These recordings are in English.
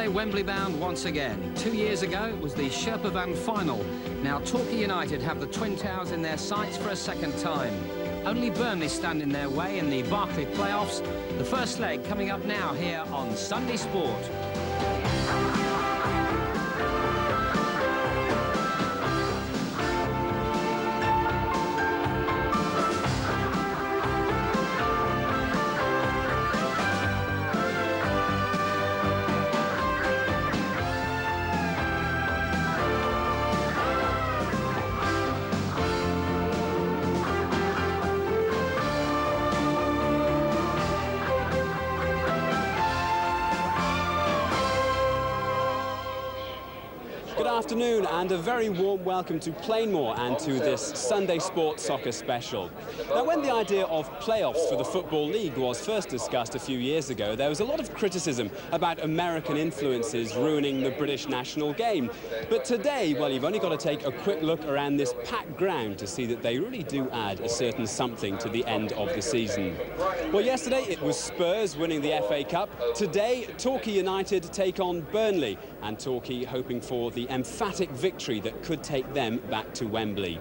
they Wembley bound once again? 2 years ago, it was the Sherpa Van final. Now, Torquay United have the Twin Towers in their sights for a second time. Only Burnley stand in their way in the Barclays playoffs. The first leg coming up now here on Sunday Sport. Good afternoon and a very warm welcome to Plainmoor and to this Sunday Sport Soccer Special. Now, when the idea of playoffs for the Football League was first discussed a few years ago, there was a lot of criticism about American influences ruining the British national game. But today, well, you've only got to take a quick look around this packed ground to see that they really do add a certain something to the end of the season. Well, yesterday it was Spurs winning the FA Cup. Today, Torquay United take on Burnley, and Torquay hoping for the emphatic victory that could take them back to Wembley.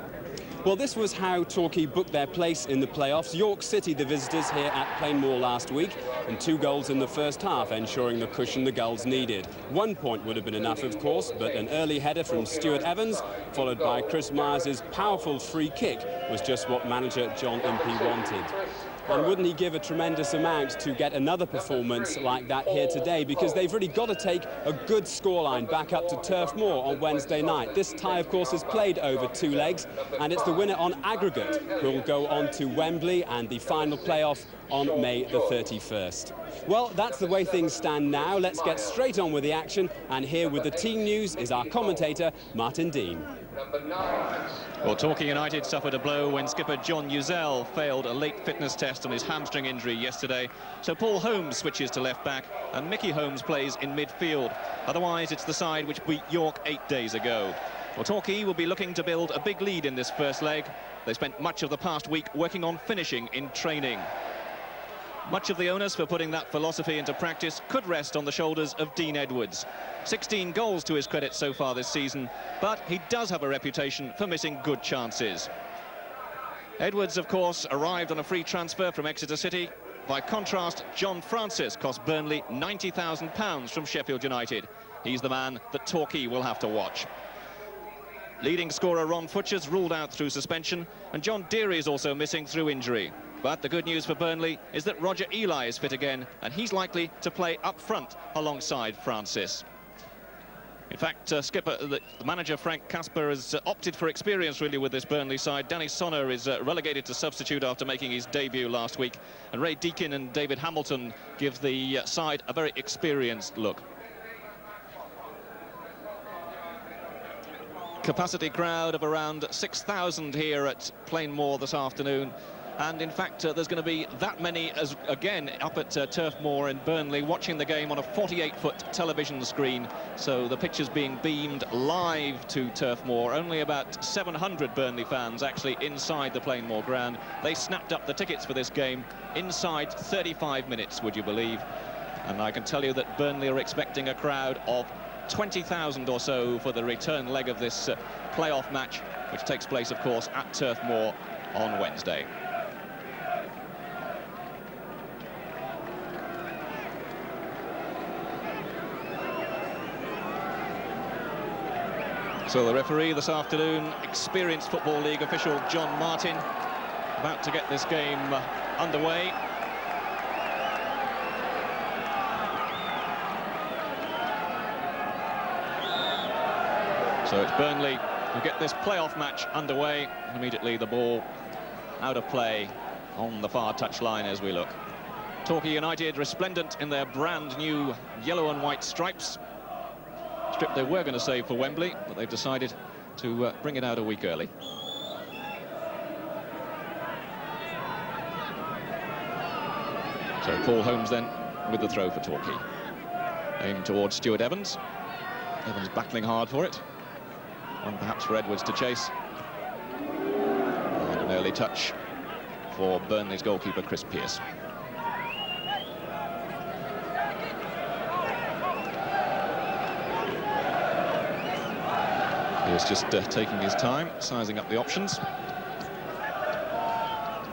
Well, this was how Torquay booked their place in the playoffs. York City, the visitors here at Plainmoor last week, and 2 goals in the first half, ensuring the cushion the Gulls needed. 1 point would have been enough, of course, but an early header from Stuart Evans, followed by Chris Myers' powerful free kick, was just what manager John Impey wanted. And wouldn't he give a tremendous amount to get another performance like that here today, because they've really got to take a good scoreline back up to Turf Moor on Wednesday night. This tie, of course, is played over 2 legs, and it's the winner on aggregate who will go on to Wembley and the final playoff on May the 31st. Well, that's the way things stand now. Let's get straight on with the action, and here with the team news is our commentator, Martin Dean. Well, Torquay United suffered a blow when skipper John Uzell failed a late fitness test on his hamstring injury yesterday. So Paul Holmes switches to left back and Mickey Holmes plays in midfield. Otherwise, it's the side which beat York 8 days ago. Well, Torquay will be looking to build a big lead in this first leg. They spent much of the past week working on finishing in training. Much of the onus for putting that philosophy into practice could rest on the shoulders of Dean Edwards. 16 goals to his credit so far this season, but he does have a reputation for missing good chances. Edwards, of course, arrived on a free transfer from Exeter City. By contrast, John Francis cost Burnley £90,000 from Sheffield United. He's the man that Torquay will have to watch. Leading scorer Ron Futcher's ruled out through suspension, and John Deary is also missing through injury. But the good news for Burnley is that Roger Eli is fit again, and he's likely to play up front alongside Francis. In fact, the manager Frank Casper has opted for experience really with this Burnley side. Danny Sonner is relegated to substitute after making his debut last week, and Ray Deakin and David Hamilton give the side a very experienced look. Capacity crowd of around 6,000 here at Plainmoor this afternoon. And in fact, there's going to be that many as again up at Turf Moor in Burnley, watching the game on a 48-foot television screen. So the pitch is being beamed live to Turf Moor. Only about 700 Burnley fans actually inside the Plainmoor ground. They snapped up the tickets for this game inside 35 minutes, would you believe? And I can tell you that Burnley are expecting a crowd of 20,000 or so for the return leg of this playoff match, which takes place, of course, at Turf Moor on Wednesday. So the referee this afternoon, experienced Football League official John Martin, about to get this game underway. So it's Burnley who get this playoff match underway. Immediately the ball out of play on the far touchline as we look. Torquay United resplendent in their brand new yellow and white stripes. Strip they were going to save for Wembley, but they've decided to bring it out a week early. So Paul Holmes then with the throw for Torquay. Aimed towards Stuart Evans. Evans battling hard for it. One perhaps for Edwards to chase. And an early touch for Burnley's goalkeeper Chris Pearce. He's just taking his time, sizing up the options.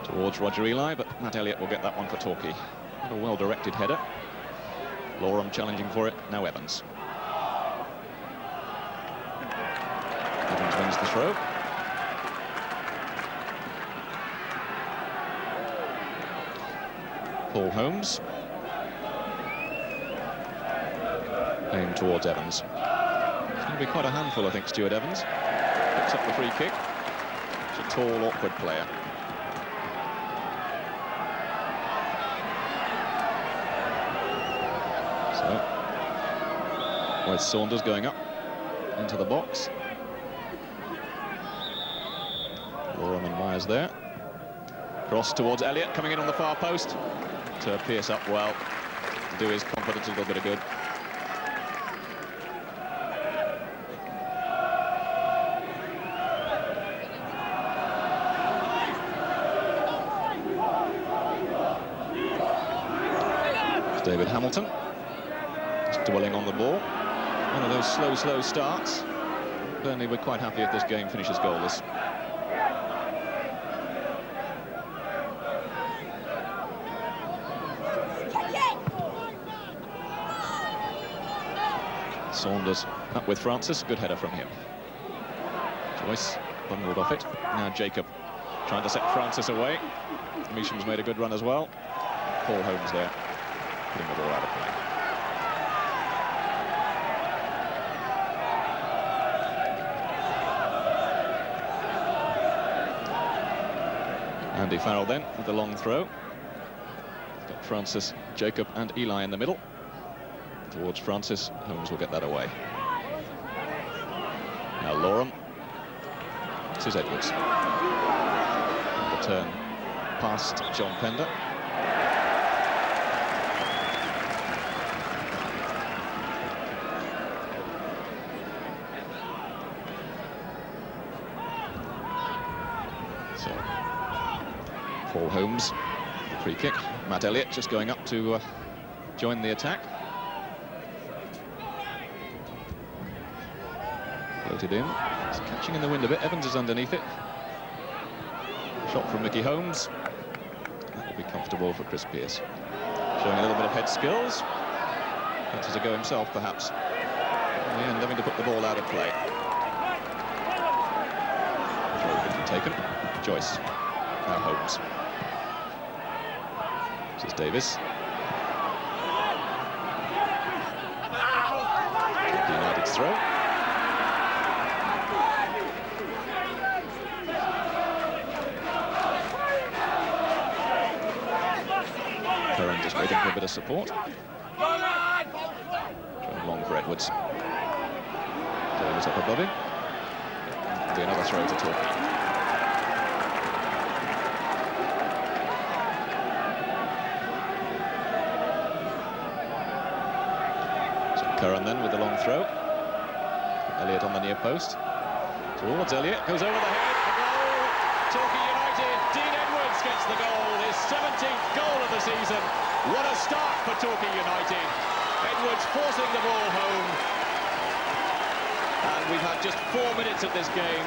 Towards Roger Eli, but Matt Elliott will get that one for Torquay. A well-directed header. Loram challenging for it, now Evans. Evans wins the throw. Paul Holmes. Aimed towards Evans. It's going to be quite a handful, I think, Stuart Evans. Picks up the free kick. It's a tall, awkward player. So, Wes Saunders going up into the box. Loram and Myers there. Cross towards Elliott, coming in on the far post. To pierce up well, to do his confidence a little bit of good. David Hamilton, just dwelling on the ball. One of those slow starts. Burnley were quite happy if this game finishes goalless. Saunders up with Francis, good header from him. Joyce bundled off it. Now Jacob trying to set Francis away. Meesham's made a good run as well. Paul Holmes there, putting the ball out of play. Andy Farrell then with the long throw. He's got Francis, Jacob and Eli in the middle. Towards Francis, Holmes will get that away. Now Loram. This is Edwards. Return past John Pender. So, Paul Holmes, free kick. Matt Elliott just going up to join the attack. Floated in. It's catching in the wind a bit. Evans is underneath it. Shot from Mickey Holmes. That will be comfortable for Chris Pearce. Showing a little bit of head skills. Fancies a go himself, perhaps. In the end, having to put the ball out of play. Throw could be taken. Joyce. Now Holmes. This is Davis. United's throw. Curran just waiting for a bit of support. Throwing long for Edwards. Davis up above him. Do another throw to Torquay. Curran then with the long throw. Elliott on the near post. Towards Elliott, goes over the head, the goal! Torquay United, Dean Edwards gets the goal, his 17th goal of the season. What a start for Torquay United. Edwards forcing the ball home. And we've had just 4 minutes of this game.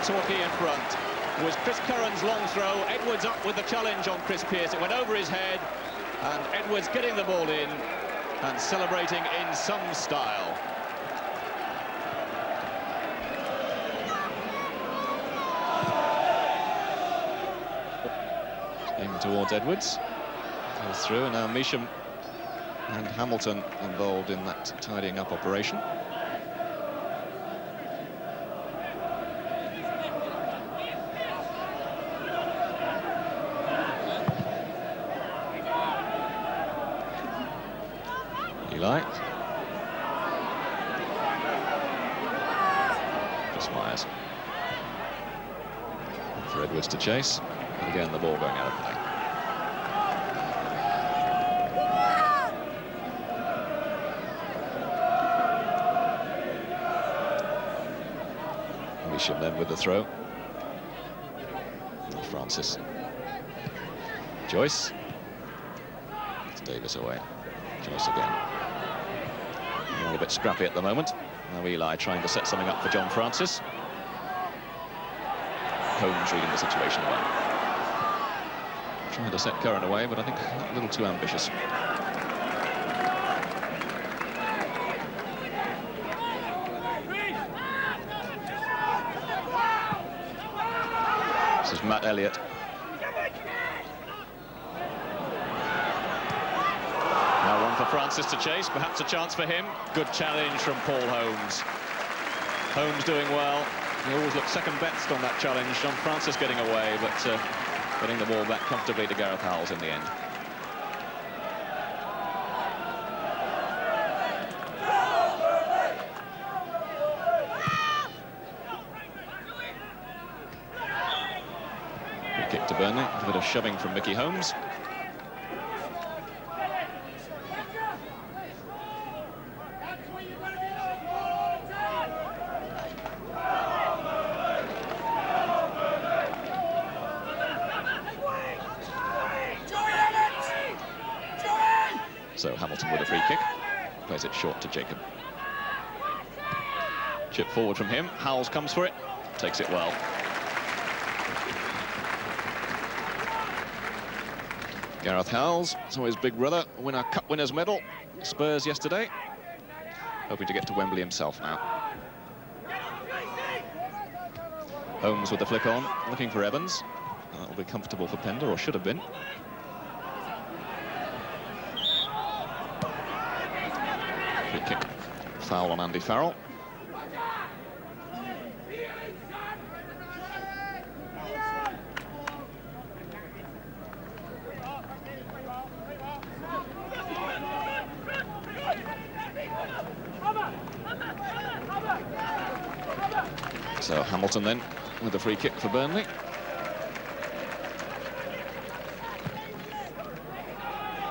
Torquay in front. It was Chris Curran's long throw, Edwards up with the challenge on Chris Pearce. It went over his head, and Edwards getting the ball in and celebrating in some style. Aiming towards Edwards. Goes through, and now Meesham and Hamilton involved in that tidying up operation. Eli. Chris Myers. For Edwards to chase. And again, the ball going out of play. Meesham then with the throw. And Francis. Joyce. It's Davis away. Joyce again. A bit scrappy at the moment. Now Eli trying to set something up for John Francis. Holmes reading the situation well. Trying to set Curran away, but I think a little too ambitious. This is Matt Elliott. Now one for Francis to chase, perhaps a chance for him. Good challenge from Paul Holmes. Holmes doing well. He always looked second best on that challenge. John Francis getting away, but getting the ball back comfortably to Gareth Howells in the end. Good kick to Burnley. A bit of shoving from Mickey Holmes. So Hamilton with a free kick, plays it short to Jacob. Chip forward from him, Howells comes for it, takes it well. Gareth Howells, so his big brother, win a cup winners medal. Spurs yesterday, hoping to get to Wembley himself now. Holmes with the flick on, looking for Evans. That'll be comfortable for Pender, or should have been. Free kick, foul on Andy Farrell. So Hamilton then with a free kick for Burnley.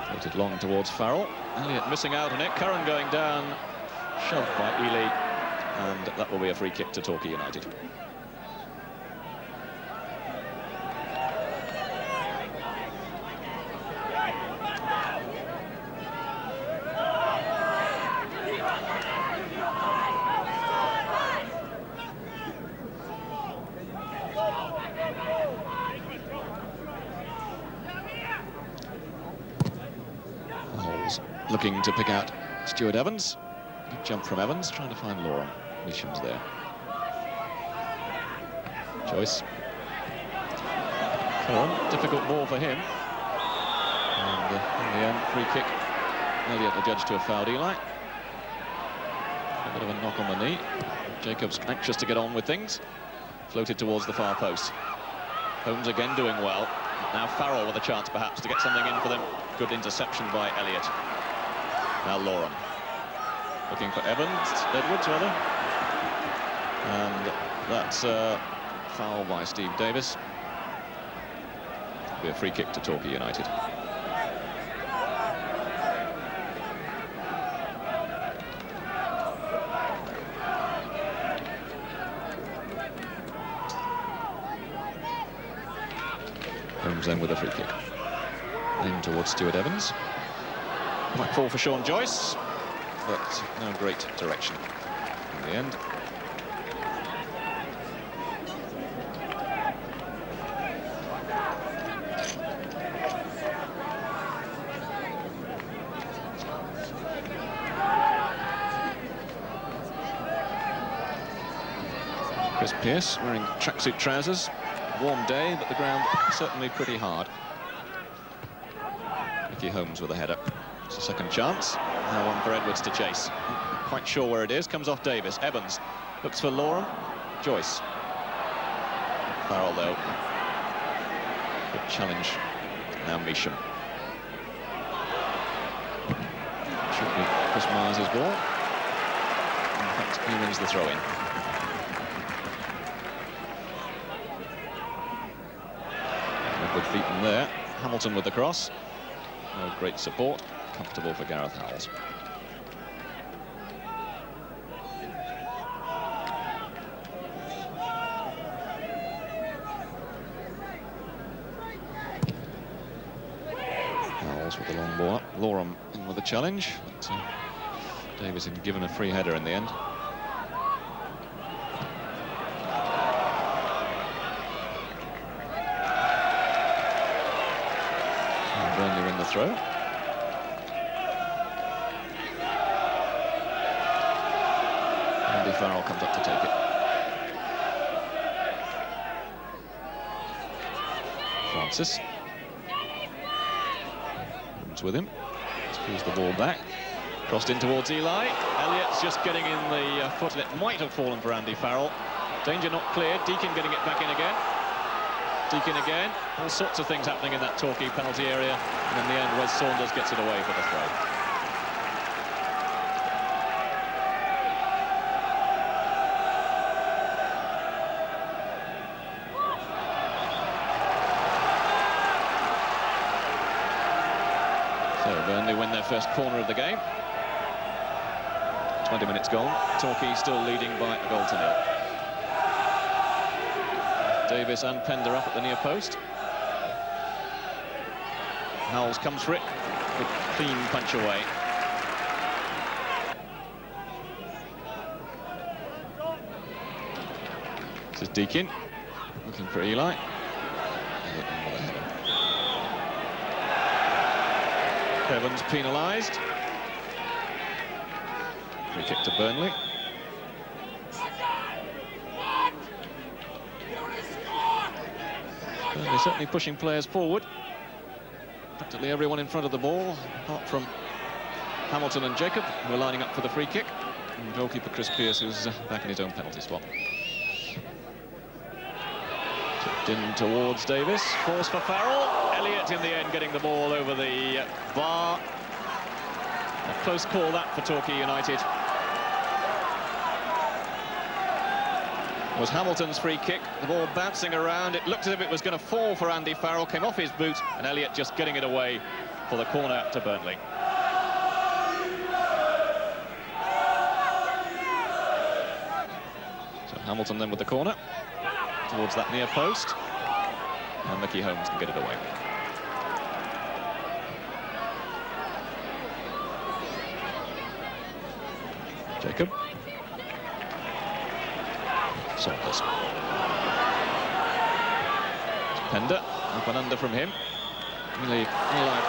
Floated long towards Farrell. Elliott missing out on it. Curran going down. Shoved by Ely. And that will be a free kick to Torquay United. Looking to pick out Stuart Evans. Good jump from Evans, trying to find Loram. Misham's there. Joyce. Curran, difficult ball for him. And in the end, free kick. Elliott adjudged to have fouled Eli. A bit of a knock on the knee. Jacobs anxious to get on with things. Floated towards the far post. Holmes again doing well. Now Farrell with a chance perhaps to get something in for them. Good interception by Elliott. Now Loram. Looking for Edwards rather. And that's a foul by Steve Davis. It'll be a free kick to Torquay United. Holmes then with a free kick. Aimed towards Stuart Evans. Might fall for Sean Joyce, but no great direction in the end. Chris Pearce wearing tracksuit trousers. Warm day, but the ground certainly pretty hard. Mickey Holmes with a header. It's a second chance. Now one for Edwards to chase. Not quite sure where it is. Comes off Davis. Evans looks for Loram. Joyce. Farrell though. Good challenge. Now Measham. Should be Chris Myers' ball. In fact, he wins the throw-in. Good feet in there. Hamilton with the cross. No great support. Comfortable for Gareth Howells. Howells with the long ball up. Loram in with the challenge. But Davis had given a free header in the end. throw. Andy Farrell comes up to take it. Francis. Holmes with him. Screws the ball back. Crossed in towards Eli. Elliott's just getting in the foot, and it might have fallen for Andy Farrell. Danger not cleared. Deacon getting it back in again. Deacon again. All sorts of things happening in that Torquay penalty area. And in the end, Wes Saunders gets it away for the throw. So Burnley win their first corner of the game. 20 minutes gone. Torquay still leading by a goal to nil. Davis and Pender up at the near post. Howells comes for it. Good clean punch away. This is Deakin looking for Eli. Evans penalised. Free kick to Burnley. Burnley certainly pushing players forward. Practically everyone in front of the ball, apart from Hamilton and Jacob, who are lining up for the free kick. And goalkeeper Chris Pearce, who's back in his own penalty spot. Tipped in towards Davis. Force for Farrell. Elliott in the end getting the ball over the bar. A close call that for Torquay United. Was Hamilton's free kick. The ball bouncing around. It looked as if it was going to fall for Andy Farrell. Came off his boot, and Elliott just getting it away for the corner to Burnley. So Hamilton then with the corner towards that near post, and Mickey Holmes can get it away. Jacob. Saunders. Pender, up and under from him. Eli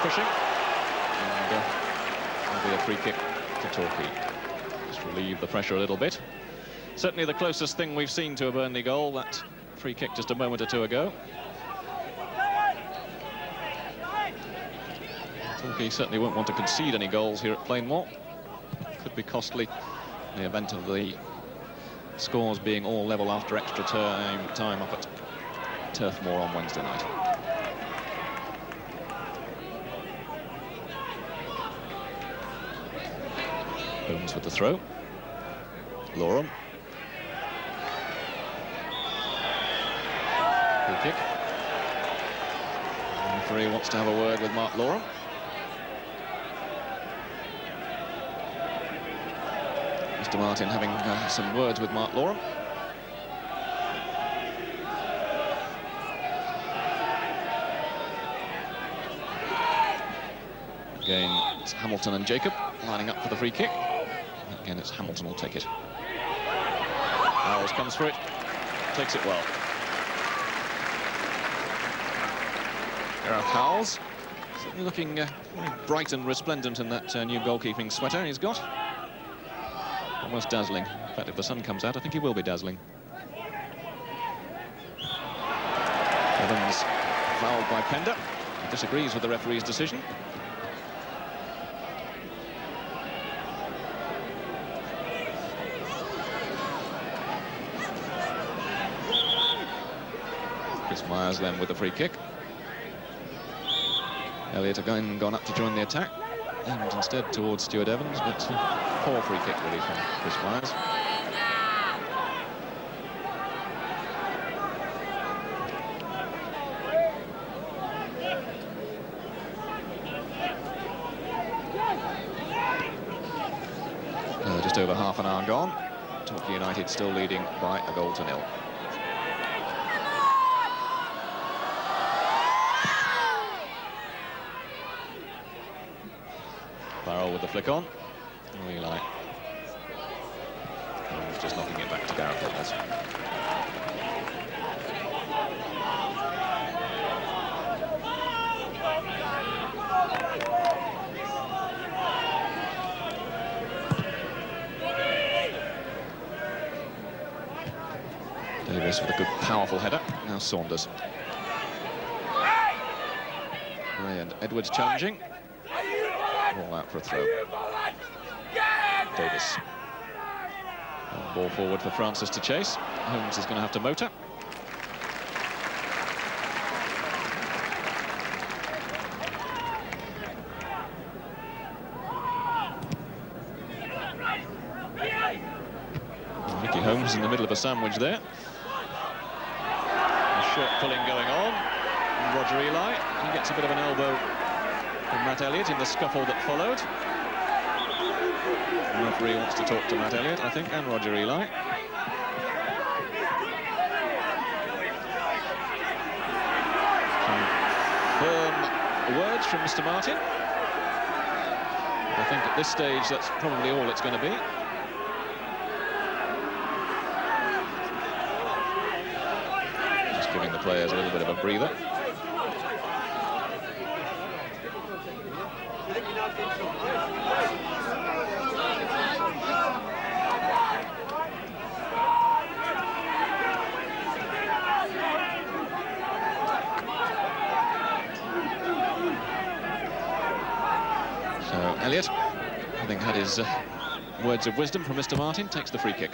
pushing. And that'll be a free kick to Torquay. Just relieve the pressure a little bit. Certainly the closest thing we've seen to a Burnley goal, that free kick just a moment or two ago. Torquay certainly won't want to concede any goals here at Plainmoor. Could be costly in the event of the scores being all level after extra time up at Turf Moor on Wednesday night. Holmes with the throw. Loram. Free kick. The referee wants to have a word with Mark Loram. Mr. Martin having some words with Mark Loram. Again, it's Hamilton and Jacob lining up for the free kick. Again, it's Hamilton will take it. Howells comes for it, takes it well. Gareth Howells, certainly looking very bright and resplendent in that new goalkeeping sweater he's got. Almost dazzling. In fact, if the sun comes out, I think he will be dazzling. Evans fouled by Pender. He disagrees with the referee's decision. Chris Myers then with the free kick. Elliott again gone up to join the attack. And instead towards Stuart Evans, but poor free kick really from Chris Myers. Just over half an hour gone. Torquay United still leading by a goal to nil. Farrell with the flick on. Oh, Eli. He's just knocking it back to Gareth Evans. Davis with a good, powerful header. Now Saunders. Ray and Edwards challenging. Ball out for a throw. Davis. Ball forward for Francis to chase. Holmes is going to have to motor. Mickey Holmes in the middle of a sandwich there. A short pulling going on. And Roger Eli, he gets a bit of an elbow from Matt Elliott in the scuffle that followed. The referee wants to talk to Matt Elliott, I think, and Roger Eli. Some firm words from Mr. Martin. I think at this stage that's probably all it's going to be. Just giving the players a little bit of a breather. Elliott, having had his words of wisdom from Mr. Martin, takes the free kick.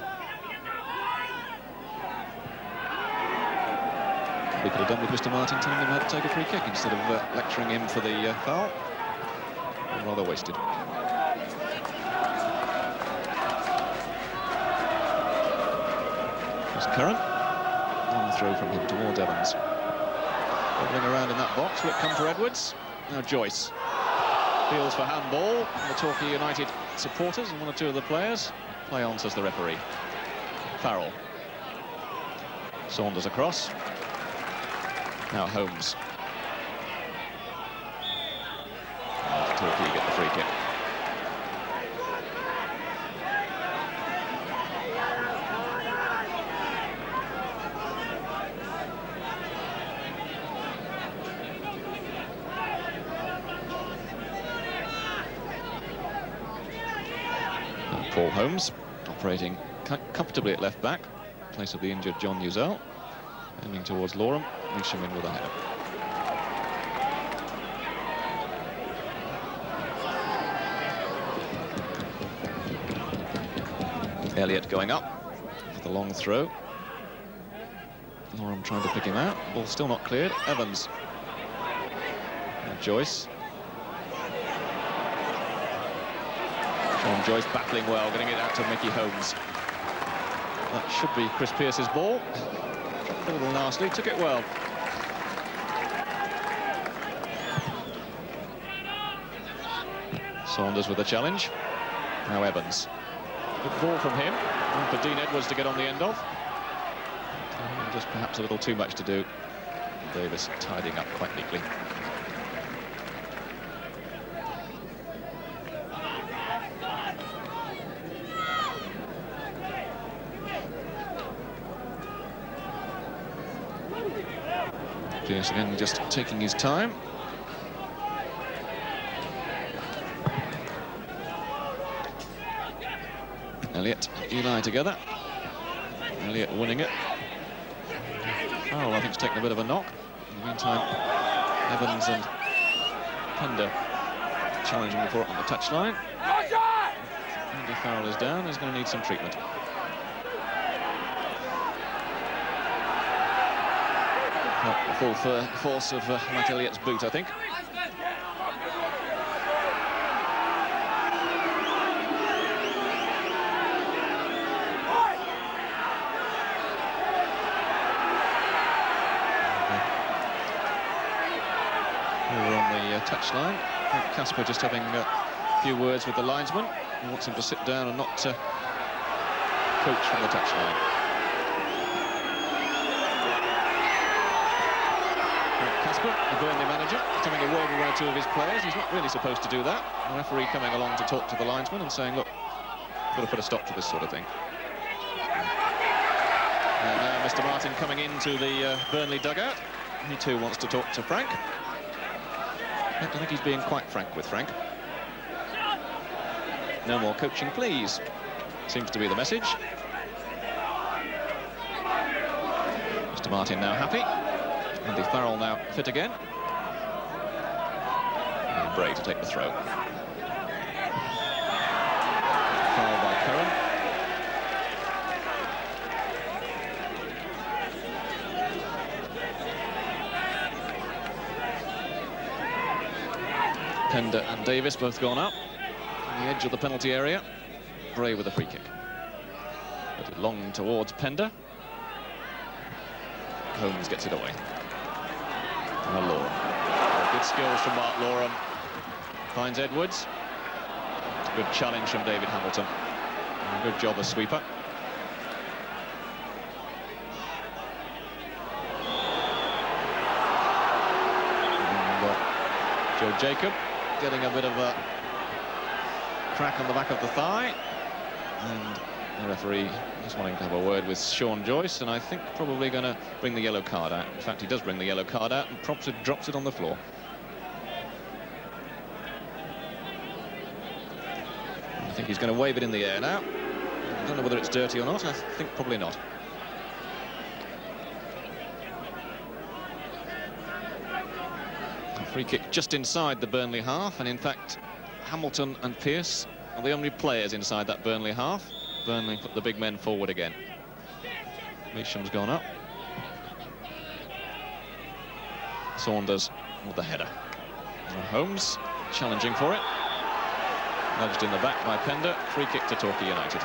We could have done with Mr. Martin telling him how to take a free kick instead of lecturing him for the foul. Rather wasted. There's Curran. Long throw from him towards Evans. Wobbling around in that box. Will it come for Edwards? Now Joyce. Feels for handball. The Torquay United supporters and one or two of the players. Play on, says the referee. Farrell. Saunders across. Now Holmes. And Torquay get the free kick. Paul Holmes operating comfortably at left back, in place of the injured John Uzel, aiming towards Lorem, reaching in with a header. Elliott going up for the long throw. Lorem trying to pick him out. Ball still not cleared. Evans. And Joyce. Joyce battling well, getting it out to Mickey Holmes. That should be Chris Pearce's ball. A little nasty, took it well. Saunders with a challenge. Now Evans. Good ball from him. And for Dean Edwards to get on the end of. Just perhaps a little too much to do. Davis tidying up quite neatly. Pierce again just taking his time. Elliott, Eli together. Elliott winning it. Farrell, I think, has taken a bit of a knock. In the meantime, Evans and Pender challenging for it on the touchline. Andy Farrell is down. He's going to need some treatment. The full force of Matt Elliott's boot, I think. We're on the touchline. Casper just having a few words with the linesman. He wants him to sit down and not coach from the touchline. Casper, the Burnley manager, is having a word with one or two of his players. He's not really supposed to do that. The referee coming along to talk to the linesman and saying, look, we've got to put a stop to this sort of thing. And now Mr. Martin coming into the Burnley dugout. He too wants to talk to Frank. I don't think he's being quite frank with Frank. No more coaching, please. Seems to be the message. Mr. Martin now happy. Andy Farrell now fit again. And Bray to take the throw. Foul by Curran. Pender and Davis both gone up on the edge of the penalty area. Bray with a free kick. But it long towards Pender. Holmes gets it away. And Loram. Good skills from Mark Loram. Finds Edwards. Good challenge from David Hamilton. And good job as sweeper. And, Joe Jacob getting a bit of a crack on the back of the thigh. And the referee is wanting to have a word with Sean Joyce, and I think probably going to bring the yellow card out. In fact, he does bring the yellow card out and drops it on the floor. I think he's going to wave it in the air now. I don't know whether it's dirty or not. I think probably not. A free kick just inside the Burnley half, and in fact, Hamilton and Pearce are the only players inside that Burnley half. Burnley put the big men forward again. Measham's gone up. Saunders with the header. And Holmes challenging for it. Nudged in the back by Pender. Free kick to Torquay United.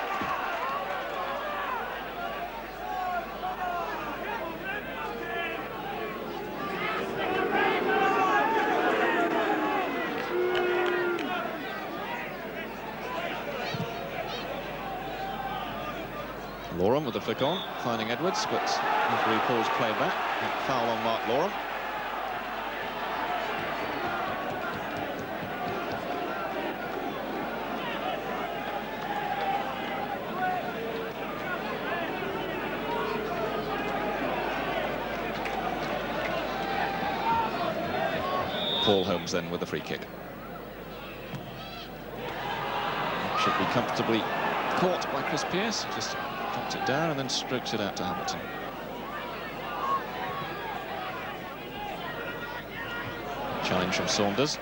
Loram with the flick on, finding Edwards, but referee pulls play back. Foul on Mark Loram. Paul Holmes then with the free kick. Should be comfortably caught by Chris Pearce. Just drops it down and then strokes it out to Hamilton. Challenge from Saunders.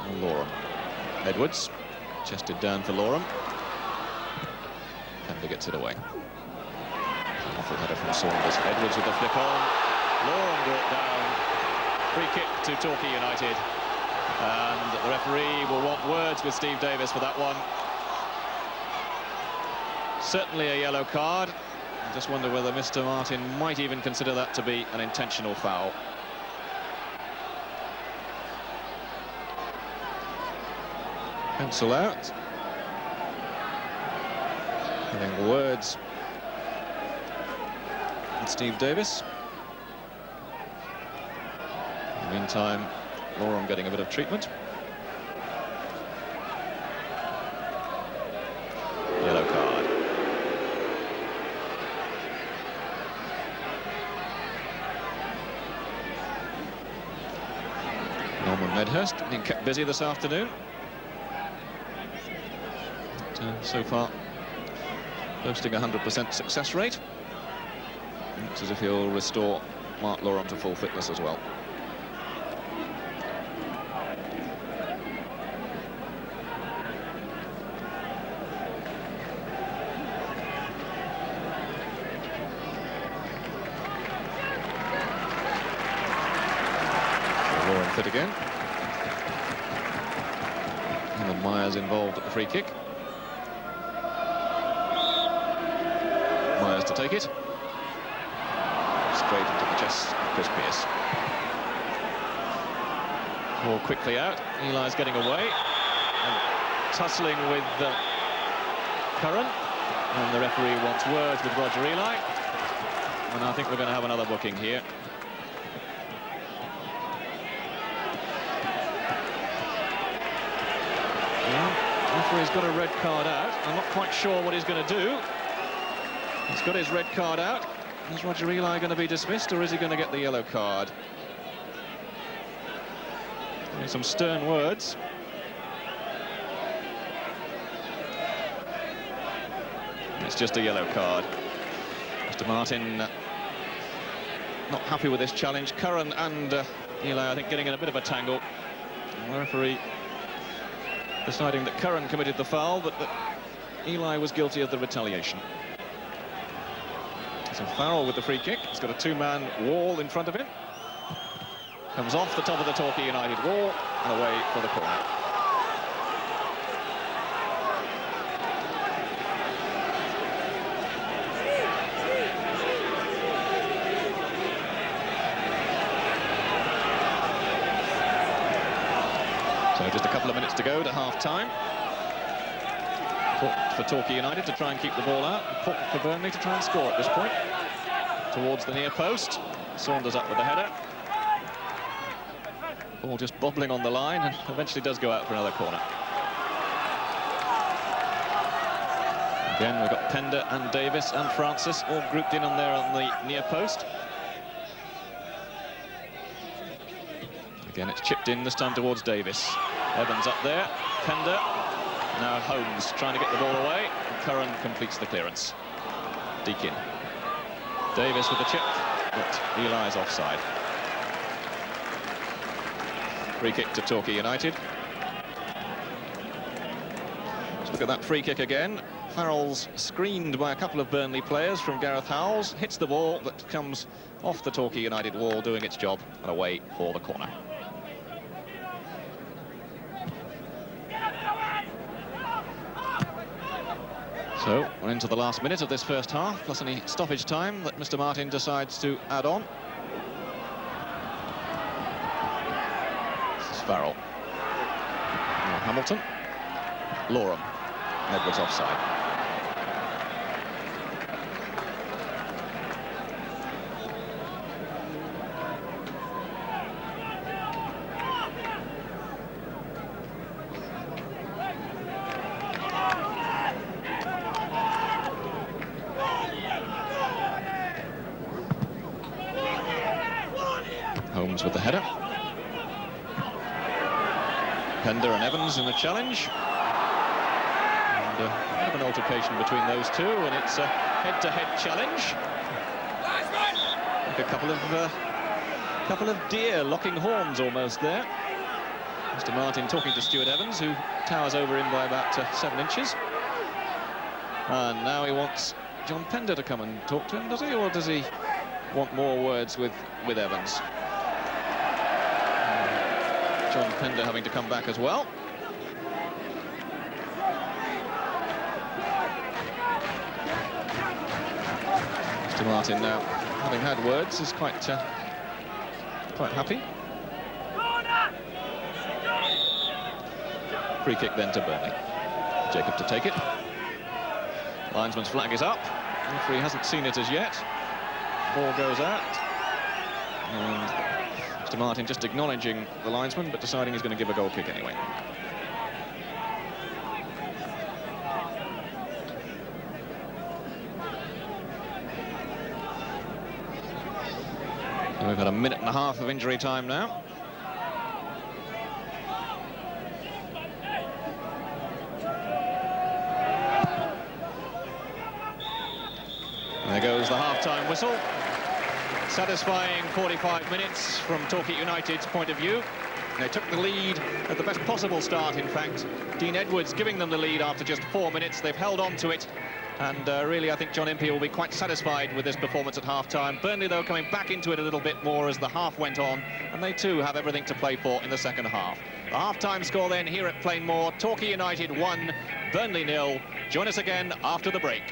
And Loram. Edwards. Chested down for Loram. Pender gets it away. An awful header from Saunders. Edwards with the flick on. Loram brought down. Free kick to Torquay United. And the referee will want words with Steve Davis for that one. Certainly a yellow card. I just wonder whether Mr. Martin might even consider that to be an intentional foul. Pencil out. Having words with Steve Davis. In the meantime, Loram getting a bit of treatment. Yellow card. Norman Medhurst being kept busy this afternoon. But, so far, boasting a 100% success rate. Looks as if he'll restore Mark Loram to full fitness as well. Fit again. And then Myers involved at the free kick. Myers to take it. Straight into the chest of Chris Pearce. More quickly out. Eli's getting away. And tussling with Curran. And the referee wants words with Roger Eli. And I think we're going to have another booking here. Referee's got a red card out. I'm not quite sure what he's going to do. He's got his red card out. Is Roger Eli going to be dismissed, or is he going to get the yellow card? Some stern words. It's just a yellow card. Mr. Martin not happy with this challenge. Curran and Eli, I think, getting in a bit of a tangle. The referee deciding that Curran committed the foul, but that Eli was guilty of the retaliation. So Farrell with the free kick. He's got a two-man wall in front of him. Comes off the top of the Torquay United wall and away for the corner. So just a couple of minutes to go to half-time. For Torquay United to try and keep the ball out. Important for Burnley to try and score at this point. Towards the near post. Saunders up with the header. Ball just bobbling on the line and eventually does go out for another corner. Again, we've got Pender and Davis and Francis all grouped in on there on the near post. Again, it's chipped in, this time towards Davis. Evans up there, Pender. Now Holmes trying to get the ball away. And Curran completes the clearance. Deakin. Davis with the chip, but Eli's offside. Free kick to Torquay United. Let's look at that free kick again. Farrell's screened by a couple of Burnley players from Gareth Howells. Hits the ball that comes off the Torquay United wall, doing its job, and away for the corner. So we're into the last minute of this first half, plus any stoppage time that Mr. Martin decides to add on. This is Farrell. Now Hamilton. Loram. Edwards offside. Holmes with the header. Pender and Evans in the challenge. And a bit of an altercation between those two, and it's a head-to-head challenge. Like a couple of deer locking horns almost there. Mr. Martin talking to Stuart Evans, who towers over him by about 7 inches. And now he wants John Pender to come and talk to him, does he? Or does he want more words with Evans? John Pender having to come back as well. Mr. Martin now, having had words, is quite happy. Free kick then to Burnley. Jacob to take it. Linesman's flag is up. The referee hasn't seen it as yet. Ball goes out. And Mr. Martin just acknowledging the linesman, but deciding he's going to give a goal kick anyway. So we've had a minute and a half of injury time now. There goes the half-time whistle. Satisfying 45 minutes from Torquay United's point of view. They took the lead at the best possible start, in fact. Dean Edwards giving them the lead after just 4 minutes. They've held on to it. And really, I think John Impey will be quite satisfied with this performance at half-time. Burnley, though, coming back into it a little bit more as the half went on. And they, too, have everything to play for in the second half. The half-time score, then, here at Plainmoor. Torquay United 1, Burnley 0. Join us again after the break.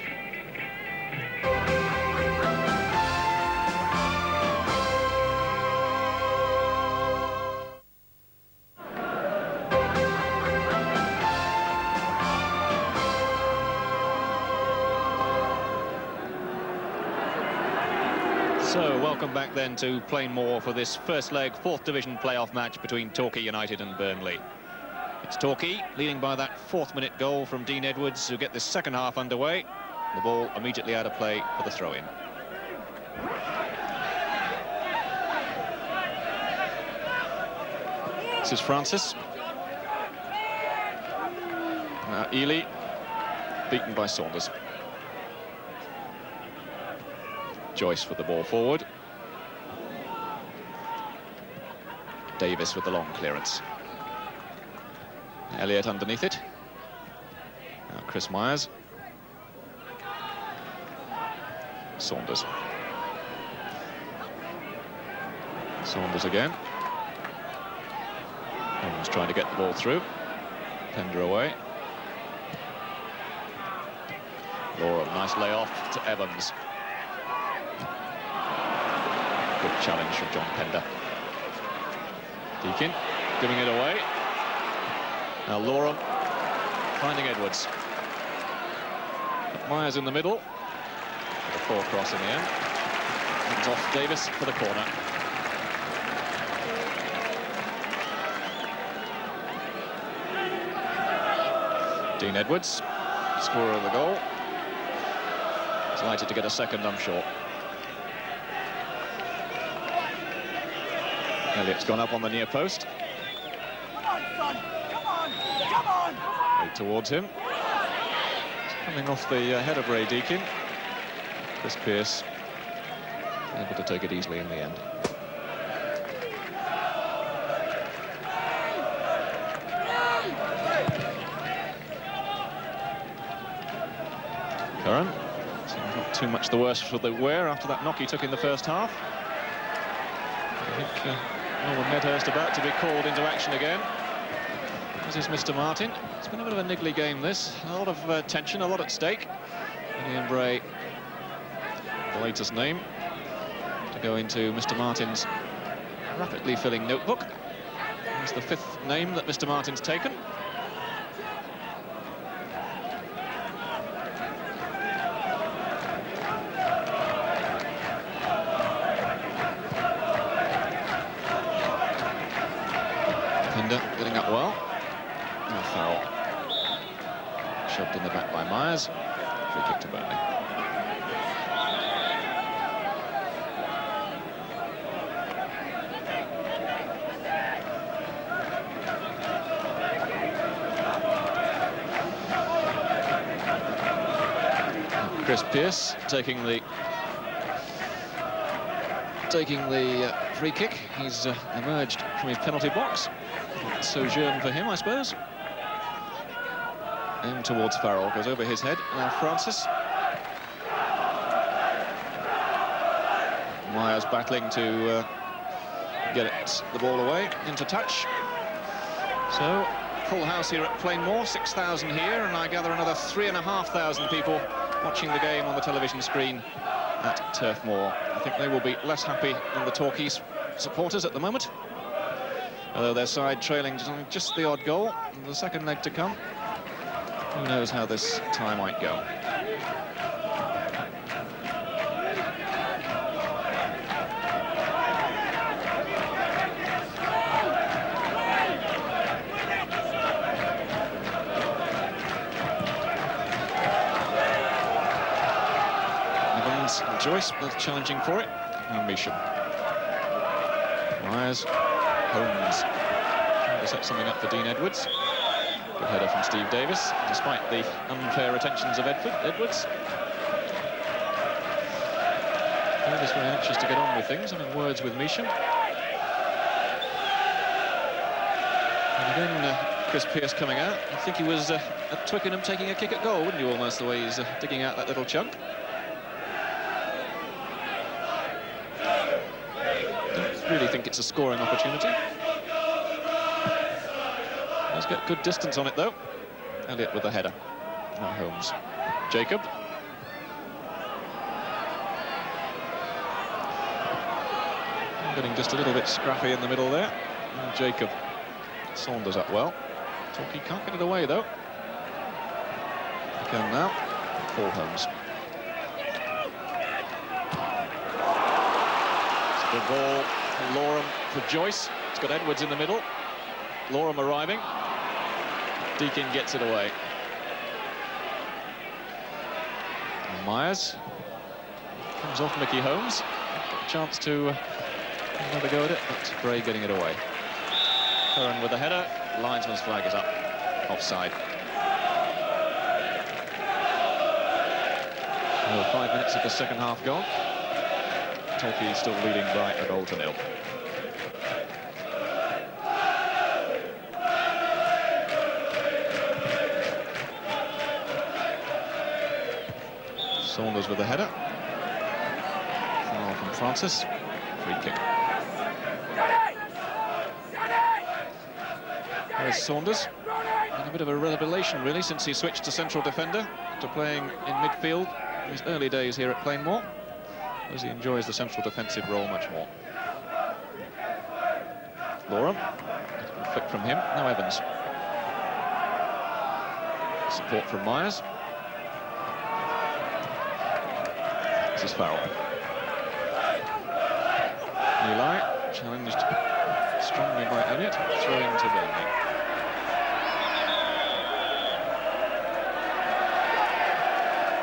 So, welcome back then to Plainmoor for this first leg, 4th Division playoff match between Torquay United and Burnley. It's Torquay leading by that 4th-minute goal from Dean Edwards, who get this second half underway. The ball immediately out of play for the throw-in. This is Francis. Now Ely, beaten by Saunders. Joyce with the ball forward. Davis with the long clearance. Elliott underneath it. Now Chris Myers. Saunders. Saunders again. Holmes trying to get the ball through. Pender away. Laura, nice layoff to Evans. Good challenge from John Pender. Deakin giving it away. Now Laura finding Edwards. Myers in the middle. With a poor cross in the end. Comes off Davis for the corner. Dean Edwards, scorer of the goal. Delighted to get a second, I'm sure. Elliott's gone up on the near post. Come on, son! Come on! Come on! Right towards him. It's coming off the head of Ray Deakin. Chris Pearce able to take it easily in the end. Curran, seems not too much the worse for the wear after that knock he took in the first half. I think Norman Medhurst about to be called into action again. This is Mr. Martin. It's been a bit of a niggly game, this. A lot of tension, a lot at stake. Ian Bray, the latest name, to go into Mr. Martin's rapidly filling notebook. It's the 5th name that Mr. Martin's taken. Getting up well. No foul. Shoved in the back by Myers. Free kick to Burnley. Chris Pearce taking the free kick. He's emerged from his penalty box. Sojourn for him, I suppose. And towards Farrell, goes over his head. Now Francis. Myers battling to get the ball away into touch. So full house here at Plainmoor, 6,000 here, and I gather another 3,500 people watching the game on the television screen at Turf Moor. I think they will be less happy than the Torquay supporters at the moment. Although their side trailing just the odd goal, and the second leg to come. Who knows how this tie might go. Evans and Joyce both challenging for it. And Measham. Myers. Holmes trying to set something up for Dean Edwards. Good header from Steve Davis, despite the unfair attentions of Edwards. Davis very anxious to get on with things, having words with Measham. And again, Chris Pearce coming out. I think he was at Twickenham taking a kick at goal, wouldn't you, almost, the way he's digging out that little chunk. Really think it's a scoring opportunity. Does get good distance on it though. Elliott with the header. Now Holmes. Jacob. Getting just a little bit scrappy in the middle there. And Jacob. Saunders up well. Torquay can't get it away though. They can now. Paul Holmes. It's a good ball. Loram for Joyce. It's got Edwards in the middle. Loram arriving. Deakin gets it away. And Myers comes off Mickey Holmes. Got a chance to have a go at it, but Bray getting it away. Curran with the header. Linesman's flag is up. Offside. 5 minutes of the second half gone. Torquay still leading by a goal to nil. Saunders with the header. Foul from Francis. Free kick. There's Saunders. And a bit of a revelation, really, since he switched to central defender after playing in midfield in his early days here at Plainmoor, as he enjoys the central defensive role much more. Loram, a flick from him. Now Evans. Support from Myers. This is Farrell. Eli, challenged strongly by Elliott, throw into Burnley.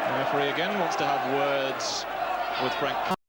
The referee again wants to have words with Frank.